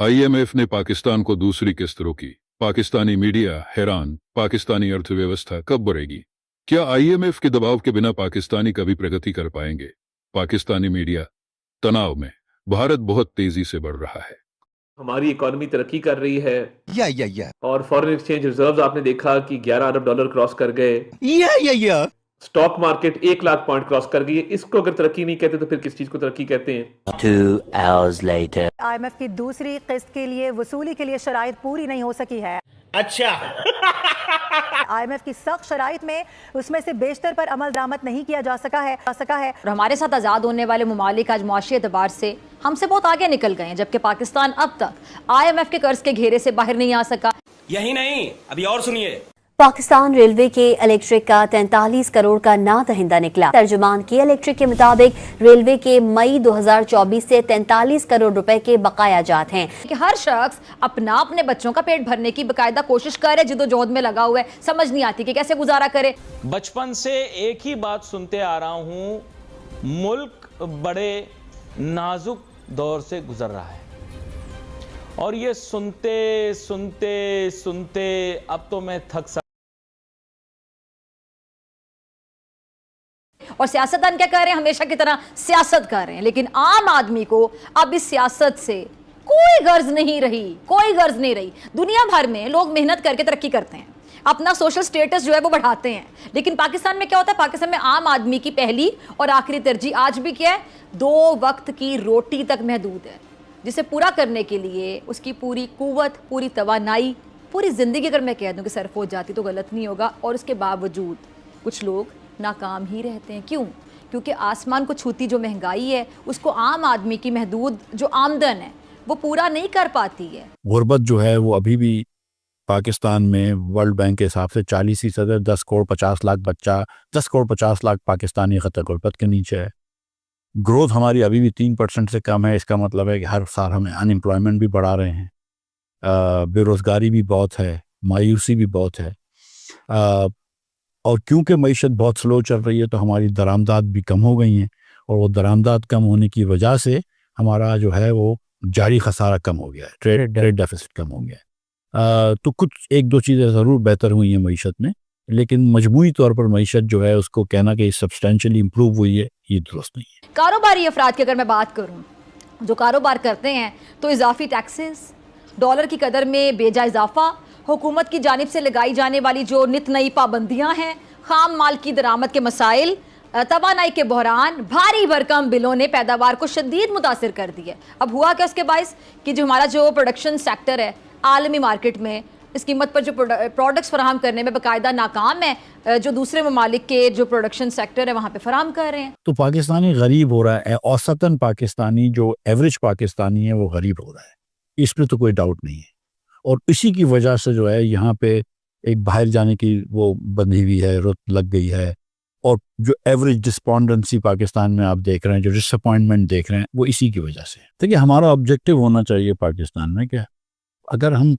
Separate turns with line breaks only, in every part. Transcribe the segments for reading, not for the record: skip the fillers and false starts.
IMF ने पाकिस्तान को दूसरी किस्त रोकी। पाकिस्तानी मीडिया हैरान, पाकिस्तानी अर्थव्यवस्था कब बढ़ेगी? क्या आईएमएफ के दबाव के बिना पाकिस्तानी कभी प्रगति कर पाएंगे? पाकिस्तानी मीडिया तनाव में, भारत बहुत तेजी से बढ़ रहा है,
हमारी इकोनॉमी तरक्की कर रही है
या
और फॉरेन एक्सचेंज रिजर्व्स आपने देखा कि 11 अरब डॉलर क्रॉस कर गए।
या
stock market 1 lakh point cross कर गई है। इसको अगर तरक्की नहीं कहते तो फिर किस चीज को तरक्की कहते हैं?
2 hours later.
आईएमएफ की दूसरी किस्त के लिए वसूली के लिए शराइत पूरी नहीं हो सकी है।
अच्छा
आईएमएफ की सख्त शराइत में उसमें से बेशतर पर अमल दरामद नहीं किया जा सका है
और हमारे साथ आज़ाद होने वाले ममालिक आज मुआशी एतबार से हमसे बहुत आगे निकल गए हैं, जबकि पाकिस्तान अब तक आईएमएफ के कर्ज के घेरे से बाहर नहीं आ सका।
यही नहीं, अभी और सुनिए।
पाकिस्तान रेलवे के इलेक्ट्रिक का 43 करोड़ का नादहिंदा निकला। तर्जुमान की इलेक्ट्रिक के मुताबिक रेलवे के मई 2024 से 43 करोड़ रुपए के बकाया जात हैं
कि हर शख्स अपने बच्चों का पेट भरने की बाकायदा कोशिश करे, जिद्दोजहद में लगा हुआ है, समझ नहीं आती कि कैसे गुजारा करे।
बचपन से एक ही बात सुनते आ रहा हूं, मुल्क बड़े नाजुक दौर से गुजर रहा है और ये सुनते सुनते सुनते अब तो मैं थक
और सियासतदान क्या कर रहे हैं? हमेशा की तरह सियासत कर रहे हैं, लेकिन आम आदमी को अब इस सियासत से कोई गर्ज नहीं रही। दुनिया भर में लोग मेहनत करके तरक्की करते हैं, अपना सोशल स्टेटस जो है वो बढ़ाते हैं, लेकिन पाकिस्तान में क्या होता है? पाकिस्तान में आम आदमी की पहली और आखिरी तरजीह आज भी क्या है? 2 वक्त की रोटी तक महदूद है, जिसे पूरा करने के लिए उसकी पूरी कुव्वत, पूरी तवानाई, पूरी जिंदगी अगर मैं कह दूं कि सर्फ हो जाती तो गलत नहीं होगा। और उसके बावजूद कुछ लोग नाकाम ही रहते हैं। क्यों? क्योंकि आसमान को छूती जो महंगाई है उसको आम आदमी की महदूद जो आमदन है वो पूरा नहीं कर पाती है।
गुर्बत जो है वो अभी भी पाकिस्तान में वर्ल्ड बैंक के हिसाब से 40% 10 करोड़ 50 लाख बच्चा, 10 करोड़ 50 लाख पाकिस्तानी खतरे गुर्बत के नीचे है। ग्रोथ हमारी अभी भी 3% से कम है। इसका मतलब है कि हर साल हमें अनएम्प्लॉयमेंट भी बढ़ा रहे हैं, बेरोज़गारी भी बहुत है, मायूसी भी बहुत है। और क्योंकि मईशत बहुत स्लो चल रही है तो हमारी दरामदात भी कम हो गई हैं और वो दरामदात कम होने की वजह से हमारा जो है वो जारी खसारा कम हो गया है, ट्रेड डेफिसिट कम हो गया है। तो कुछ 1-2 चीज़ें ज़रूर बेहतर हुई हैं मईशत में, लेकिन मजमूई तौर पर मईशत जो है उसको कहना कि सब्सटेंशियली इम्प्रूव हुई है, ये दुरुस्त नहीं है।
कारोबारी अफराद की अगर मैं बात करूँ, जो कारोबार करते हैं तो इजाफी टैक्सेस, डॉलर की कदर में बेजा इजाफा, हुकूमत की जानिब से लगाई जाने वाली जो नित नई पाबंदियां हैं, खाम माल की दरामद के मसाइल, तवानाई के बहरान, भारी भरकम बिलों ने पैदावार को शदीद मुतासिर कर दिया। अब हुआ क्या उसके बायस कि जो हमारा जो प्रोडक्शन सेक्टर है आलमी मार्केट में इस कीमत पर जो प्रोडक्ट्स फराहम करने में बाकायदा नाकाम है, जो दूसरे ममालिक के जो प्रोडक्शन सेक्टर है वहाँ पे फराहम कर रहे हैं।
तो पाकिस्तानी गरीब हो रहा है, औसतन पाकिस्तानी जो एवरेज पाकिस्तानी है वो गरीब हो रहा है, इस पर तो कोई डाउट नहीं है। और इसी की वजह से जो है यहाँ पे एक बाहर जाने की वो बंधी हुई है, रुत लग गई है। और जो एवरेज डिस्पॉन्डेंसी पाकिस्तान में आप देख रहे हैं, जो डिसअपॉइंटमेंट देख रहे हैं, वो इसी की वजह से। देखिए हमारा ऑब्जेक्टिव होना चाहिए पाकिस्तान में क्या, अगर हम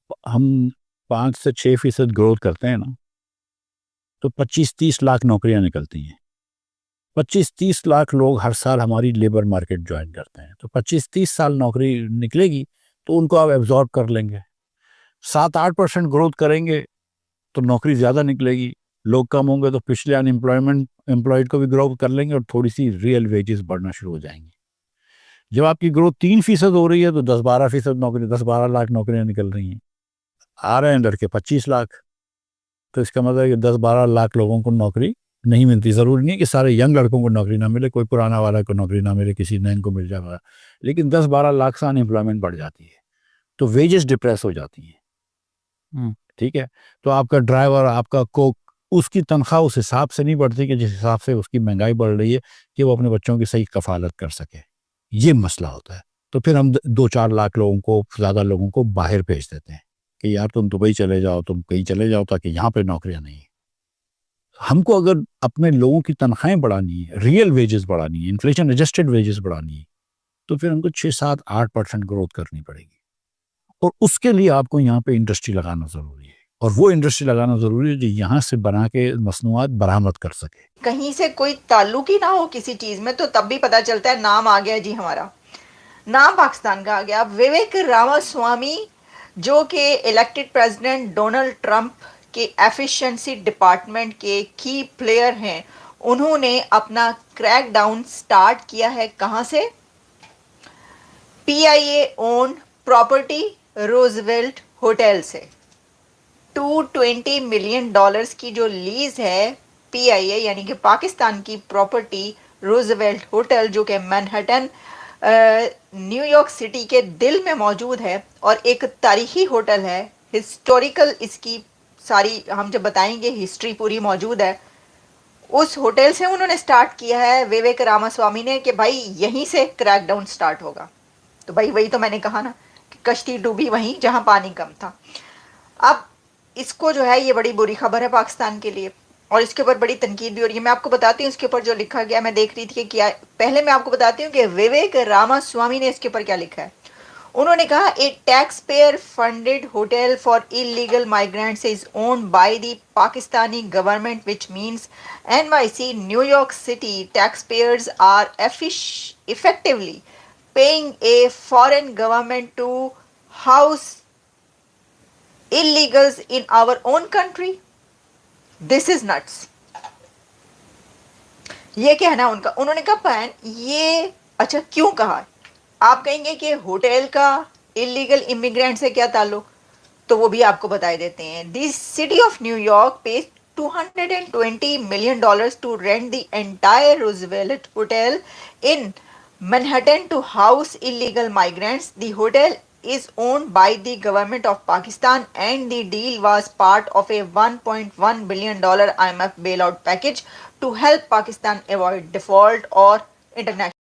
5 से 6% ग्रोथ करते हैं ना तो 25-30 लाख नौकरियां निकलती हैं। 25-30 लाख लोग हर साल हमारी लेबर मार्केट ज्वाइन करते हैं, तो 25-30 साल नौकरी निकलेगी तो उनको आप एब्जॉर्ब कर लेंगे। 7-8% ग्रोथ करेंगे तो नौकरी ज़्यादा निकलेगी, लोग कम होंगे तो पिछले एम्प्लॉयड को भी ग्रो कर लेंगे और थोड़ी सी रियल वेजेस बढ़ना शुरू हो जाएंगी। जब आपकी ग्रोथ 3% हो रही है तो 10-12% नौकरी, 10-12 लाख नौकरियां निकल रही हैं, आ रहे हैं लड़के 25 लाख। तो इसका मतलब है कि 10-12 लाख लोगों को नौकरी नहीं मिलती। ज़रूरी नहीं है कि सारे यंग लड़कों को नौकरी ना मिले, कोई पुराना वाला को नौकरी ना मिले, किसी नए को मिल जाएगा, लेकिन 10-12 लाख से अनएम्प्लॉयमेंट बढ़ जाती है तो वेजेस डिप्रेस हो जाती हैं। ठीक है, तो आपका ड्राइवर, आपका कोक, उसकी तनख्वाह उस हिसाब से नहीं बढ़ती कि जिस हिसाब से उसकी महंगाई बढ़ रही है कि वो अपने बच्चों की सही कफालत कर सके। ये मसला होता है। तो फिर हम 2-4 लाख लोगों को, ज़्यादा लोगों को बाहर भेज देते हैं कि यार तुम दुबई चले जाओ, तुम कहीं चले जाओ, ताकि यहाँ पे नौकरियाँ नहीं है। हमको अगर अपने लोगों की तनख्वाहें बढ़ानी है, रियल वेजेस बढ़ानी है, इन्फ्लेशन एडजस्टेड वेजेस बढ़ानी है, तो फिर हमको 6-7-8% ग्रोथ करनी पड़ेगी। और उसके लिए आपको यहाँ पे इंडस्ट्री लगाना ज़रूरी है, और वो इंडस्ट्री लगाना ज़रूरी है जो यहाँ से बना के मसनूआत बरामद कर सके।
कहीं से कोई ताल्लुक ही ना हो किसी चीज़ में तो तब भी पता चलता है नाम आ गया जी हमारा। नाम पाकिस्तान का आ गया। विवेक रामास्वामी जो कि इलेक्टेड प्रेसिडेंट डोनाल्ड ट्रंप के एफिशिएंसी डिपार्टमेंट के की प्लेयर हैं, उन्होंने अपना क्रैकडाउन स्टार्ट किया है कहां से? PIA own property Roosevelt hotel से। $220 मिलियन की जो लीज है PIA यानी कि पाकिस्तान की प्रॉपर्टी रोजवेल्ट होटल जो कि मैनहट्टन न्यूयॉर्क सिटी के दिल में मौजूद है और एक तारीखी होटल है, हिस्टोरिकल इसकी सारी हम जब बताएंगे हिस्ट्री पूरी मौजूद है। उस होटल से उन्होंने स्टार्ट किया है विवेक रामास्वामी ने कि भाई यहीं से क्रैकडाउन स्टार्ट होगा। तो भाई वही तो मैंने कहा ना कि कश्ती डूबी वहीं जहां पानी कम था। अब इसको जो है ये बड़ी बुरी खबर है पाकिस्तान के लिए और इसके ऊपर बड़ी तनकीद भी हो रही है। मैं आपको बताती हूँ इसके ऊपर जो लिखा गया, मैं देख रही थी कि क्या, पहले मैं आपको बताती हूँ कि विवेक रामास्वामी ने इसके ऊपर क्या लिखा है। उन्होंने कहा a tax payer funded hotel for illegal migrants is owned by the Pakistani government which means NYC New York city tax payers are effectively paying a foreign government to house illegals in our own country. This is nuts. ये कहना उनका, उन्होंने कहा pan ये अच्छा क्यों कहा? आप कहेंगे कि होटल का इलीगल इमिग्रेंट से क्या ताल्लुक, तो वो भी आपको बताए देते हैं। This city of New York page $220 million to rent the entire Roosevelt Hotel in Manhattan to house illegal migrants. The hotel is owned by the government of Pakistan and the deal was part of a $1.1 billion IMF bailout package to help Pakistan avoid default or international